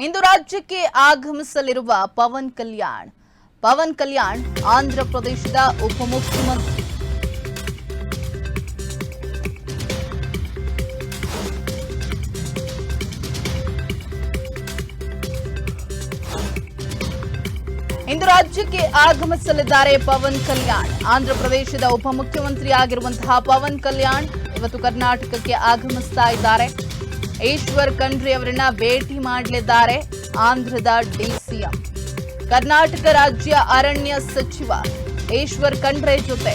ಇಂದು ರಾಜ್ಯಕ್ಕೆ ಆಗಮಿಸಲಿರುವ ಪವನ್ ಕಲ್ಯಾಣ್ ಆಂಧ್ರ ಪ್ರದೇಶದ ಉಪಮುಖ್ಯಮಂತ್ರಿ. ಇಂದು ರಾಜ್ಯಕ್ಕೆ ಆಗಮಿಸಲಿದ್ದಾರೆ ಪವನ್ ಕಲ್ಯಾಣ್. ಆಂಧ್ರ ಪ್ರದೇಶದ ಉಪಮುಖ್ಯಮಂತ್ರಿ ಆಗಿರುವಂತಹ ಪವನ್ ಕಲ್ಯಾಣ್ ಇವತ್ತು ಕರ್ನಾಟಕಕ್ಕೆ ಆಗಮಿಸ್ತಾ ಇದ್ದಾರೆ. ಈಶ್ವರ್ ಖಂಡ್ರೆ ಅವರನ್ನ ಭೇಟಿ ಮಾಡಲಿದ್ದಾರೆ ಆಂಧ್ರದ ಡಿಸಿಎಂ. ಕರ್ನಾಟಕ ರಾಜ್ಯ ಅರಣ್ಯ ಸಚಿವ ಈಶ್ವರ್ ಖಂಡ್ರೆ ಜೊತೆ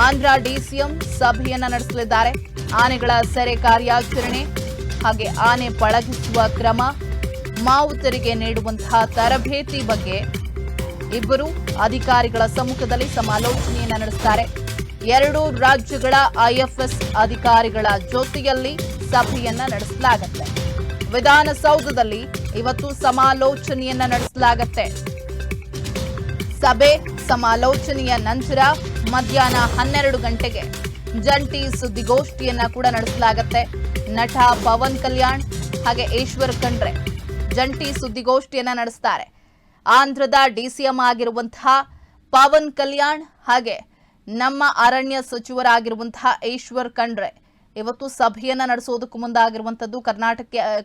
ಆಂಧ್ರ ಡಿಸಿಎಂ ಸಭೆಯನ್ನ ನಡೆಸಲಿದ್ದಾರೆ. ಆನೆಗಳ ಸೆರೆ ಕಾರ್ಯಾಚರಣೆ ಹಾಗೆ ಆನೆ ಪಳಗಿಸುವ ಕ್ರಮ, ಮಾವುತರಿಗೆ ನೀಡುವಂತಹ ತರಬೇತಿ ಬಗ್ಗೆ ಇಬ್ಬರು ಅಧಿಕಾರಿಗಳ ಸಮ್ಮುಖದಲ್ಲಿ ಸಮಾಲೋಚನೆಯನ್ನ ನಡೆಸುತ್ತಾರೆ. ಎರಡು ರಾಜ್ಯಗಳ ಐಎಫ್ಎಸ್ ಅಧಿಕಾರಿಗಳ ಜೊತೆಯಲ್ಲಿ ಸಭೆಯನ್ನ ನಡೆಸಲಾಗುತ್ತೆ. ವಿಧಾನಸೌಧದಲ್ಲಿ ಇವತ್ತು ಸಮಾಲೋಚನೆಯನ್ನ ನಡೆಸಲಾಗುತ್ತೆ. ಸಭೆ ಸಮಾಲೋಚನೆಯ ನಂತರ ಮಧ್ಯಾಹ್ನ 12 ಗಂಟೆಗೆ ಜಂಟಿ ಸುದ್ದಿಗೋಷ್ಠಿಯನ್ನ ಕೂಡ ನಡೆಸಲಾಗುತ್ತೆ. ನಟ ಪವನ್ ಕಲ್ಯಾಣ್ ಹಾಗೆ ಈಶ್ವರ್ ಖಂಡ್ರೆ ಜಂಟಿ ಸುದ್ದಿಗೋಷ್ಠಿಯನ್ನ ನಡೆಸ್ತಾರೆ. ಆಂಧ್ರದ ಡಿಸಿಎಂ ಆಗಿರುವಂತಹ ಪವನ್ ಕಲ್ಯಾಣ್ ಹಾಗೆ ನಮ್ಮ ಅರಣ್ಯ ಸಚಿವರಾಗಿರುವಂತಹ ಈಶ್ವರ್ ಖಂಡ್ರೆ ಇವತ್ತು ಸಭೆಯನ್ನ ನಡೆಸೋದಕ್ಕೂ ಮುಂದಾಗಿರುವಂತದ್ದು.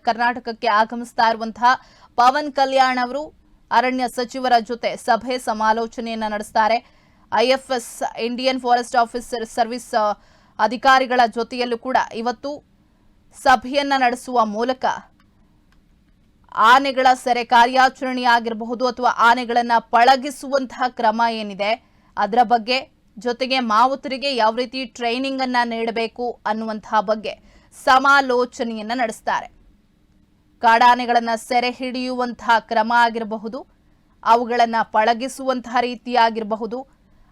ಕರ್ನಾಟಕಕ್ಕೆ ಆಗಮಿಸ್ತಾ ಇರುವಂತಹ ಪವನ್ ಕಲ್ಯಾಣ್ ಅವರು ಅರಣ್ಯ ಸಚಿವರ ಜೊತೆ ಸಭೆ ಸಮಾಲೋಚನೆಯನ್ನ ನಡೆಸ್ತಾರೆ. IFS Indian forest officer service ಅಧಿಕಾರಿಗಳ ಜೊತೆಯಲ್ಲೂ ಕೂಡ ಇವತ್ತು ಸಭೆಯನ್ನ ನಡೆಸುವ ಮೂಲಕ ಆನೆಗಳ ಸೆರೆ ಕಾರ್ಯಾಚರಣೆ ಆಗಿರಬಹುದು ಅಥವಾ ಆನೆಗಳನ್ನ ಪಳಗಿಸುವಂತಹ ಕ್ರಮ ಏನಿದೆ ಅದರ ಬಗ್ಗೆ, ಜೊತೆಗೆ ಮಾವುತರಿಗೆ ಯಾವ ರೀತಿ ಟ್ರೈನಿಂಗ್ ಅನ್ನ ನೀಡಬೇಕು ಅನ್ನುವಂತಹ ಬಗ್ಗೆ ಸಮಾಲೋಚನೆಯನ್ನ ನಡೆಸ್ತಾರೆ. ಕಾಡಾನೆಗಳನ್ನ ಸೆರೆ ಹಿಡಿಯುವಂತಹ ಕ್ರಮ ಆಗಿರಬಹುದು, ಅವುಗಳನ್ನ ಪಳಗಿಸುವಂತಹ ರೀತಿಯಾಗಿರಬಹುದು,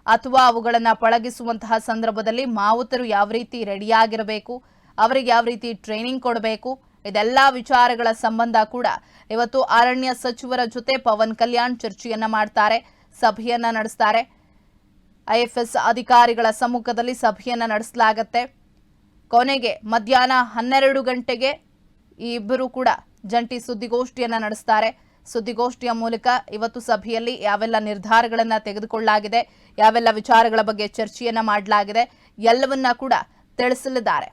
ಅಥವಾ ಅವುಗಳನ್ನ ಪಳಗಿಸುವಂತಹ ಸಂದರ್ಭದಲ್ಲಿ ಮಾವುತರು ಯಾವ ರೀತಿ ರೆಡಿಯಾಗಿರಬೇಕು, ಅವರಿಗೆ ಯಾವ ರೀತಿ ಟ್ರೈನಿಂಗ್ ಕೊಡಬೇಕು, ಇದೆಲ್ಲ ವಿಚಾರಗಳ ಸಂಬಂಧ ಕೂಡ ಇವತ್ತು ಅರಣ್ಯ ಸಚಿವರ ಜೊತೆ ಪವನ್ ಕಲ್ಯಾಣ್ ಚರ್ಚೆಯನ್ನ ಮಾಡ್ತಾರೆ, ಸಭೆಯನ್ನ ನಡೆಸ್ತಾರೆ. ಐಎಫ್ಎಸ್ ಅಧಿಕಾರಿಗಳ ಸಮ್ಮುಖದಲ್ಲಿ ಸಭೆಯನ್ನ ನಡೆಸಲಾಗುತ್ತೆ. ಕೊನೆಗೆ ಮಧ್ಯಾಹ್ನ 12 ಗಂಟೆಗೆ ಈ ಇಬ್ಬರು ಕೂಡ ಜಂಟಿ ಸುದ್ದಿಗೋಷ್ಠಿಯನ್ನ ನಡೆಸ್ತಾರೆ. ಸುದ್ದಿಗೋಷ್ಠಿಯ ಮೂಲಕ ಇವತ್ತು ಸಭೆಯಲ್ಲಿ ಯಾವೆಲ್ಲ ನಿರ್ಧಾರಗಳನ್ನ ತೆಗೆದುಕೊಳ್ಳಲಾಗಿದೆ, ಯಾವೆಲ್ಲ ವಿಚಾರಗಳ ಬಗ್ಗೆ ಚರ್ಚೆಯನ್ನ ಮಾಡಲಾಗಿದೆ ಎಲ್ಲವನ್ನ ಕೂಡ ತಿಳಿಸಲಿದ್ದಾರೆ.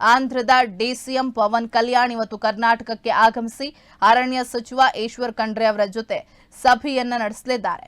ಆಂಧ್ರದ ಡಿಸಿಎಂ ಪವನ್ ಕಲ್ಯಾಣ್ ಇವತ್ತು ಕರ್ನಾಟಕಕ್ಕೆ ಆಗಮಿಸಿ ಅರಣ್ಯ ಸಚಿವ ಈಶ್ವರ್ ಖಂಡ್ರೆ ಅವರ ಜೊತೆ ಸಭೆಯನ್ನ ನಡೆಸಲಿದ್ದಾರೆ.